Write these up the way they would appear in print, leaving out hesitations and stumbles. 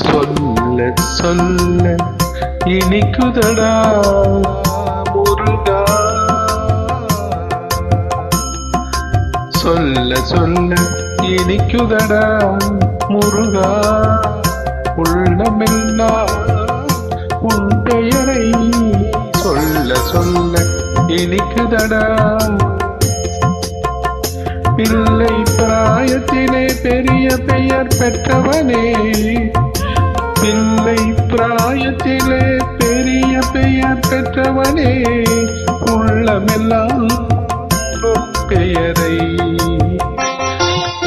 சொல்ல சொல்ல இனிக்குதடா முருகா. சொல்ல சொல்ல இனிக்குதடா முருகா. உள்ளமெல்லாம் உன் பெயரை சொல்ல சொல்ல இனிக்குதடா. பிள்ளை பிராயத்திலே பெரிய பெயர் பெற்றவனே, பிள்ளை பிராயத்திலே பெரிய பெயர் பெற்றவனே, உள்ளமெல்லாம் உன் பெயரை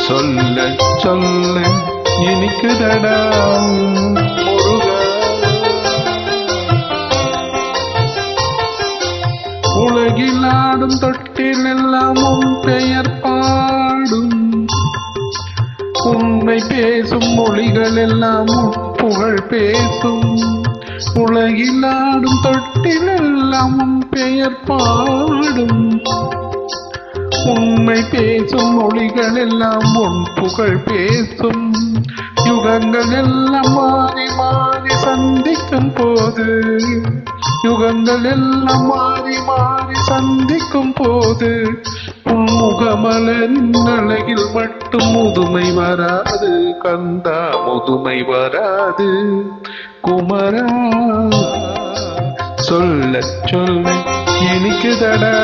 சொல்ல சொல்ல இனிக்குதடா முருகா. உலகில் ஆடும் தொட்டில் எல்லாம் உன் பெயர் பாடும், உண்மை பேசும் மொழிகள் எல்லாம் உன் புகழ் பேசும். உலகில் ஆடும் தொட்டில் எல்லாம் உன் பெயர் பாடும், உண்மை பேசும் மொழிகள் எல்லாம் உன் புகழ் பேசும். யுகங்கள் எல்லாம் மாறி மாறி சந்திக்கும் போது, யுகங்கள் எல்லாம் மாறி மாறி சந்திக்கும் போது, உன் முகமலரின் அழகில் மட்டும் முதுமை வராது கந்தா, முதுமை வராது குமரா. சொல்ல சொல்ல இனிக்குதடா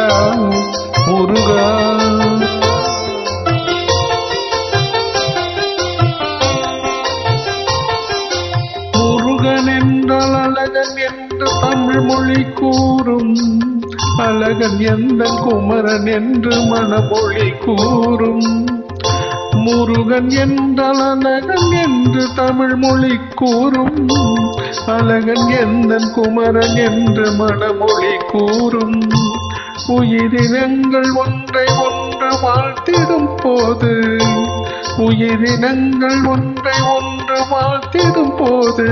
முருகா. முருகன் என்றால் அழகன் என்று தமிழ் மொழி கூறும், அழகன் எந்த குமரன் என்று மனமொழி கூறும். முருகன் என்றால் அழகன் என்று தமிழ் மொழி கூறும், அழகன் எந்த குமரன் என்று மனமொழி கூறும். உயிரினங்கள் ஒன்றை ஒன்று வாழ்த்திடும் போது, உயிரினங்கள் ஒன்றை ஒன்று வாழ்த்திடும் போது,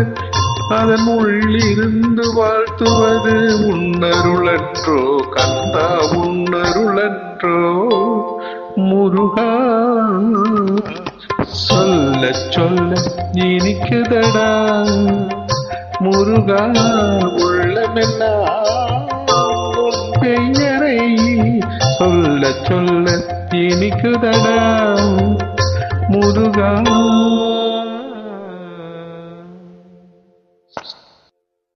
அதன் உள்ளிருந்து வாழ்த்துவது உன்னருளன்றோ கந்தா, உன்னருளன்றோ முருகா. சொல்ல சொல்ல இனிக்குதடா முருகா. உள்ளமெல்லாம் உன் பெயரை சொல்ல சொல்ல இனிக்குதடா முருகா.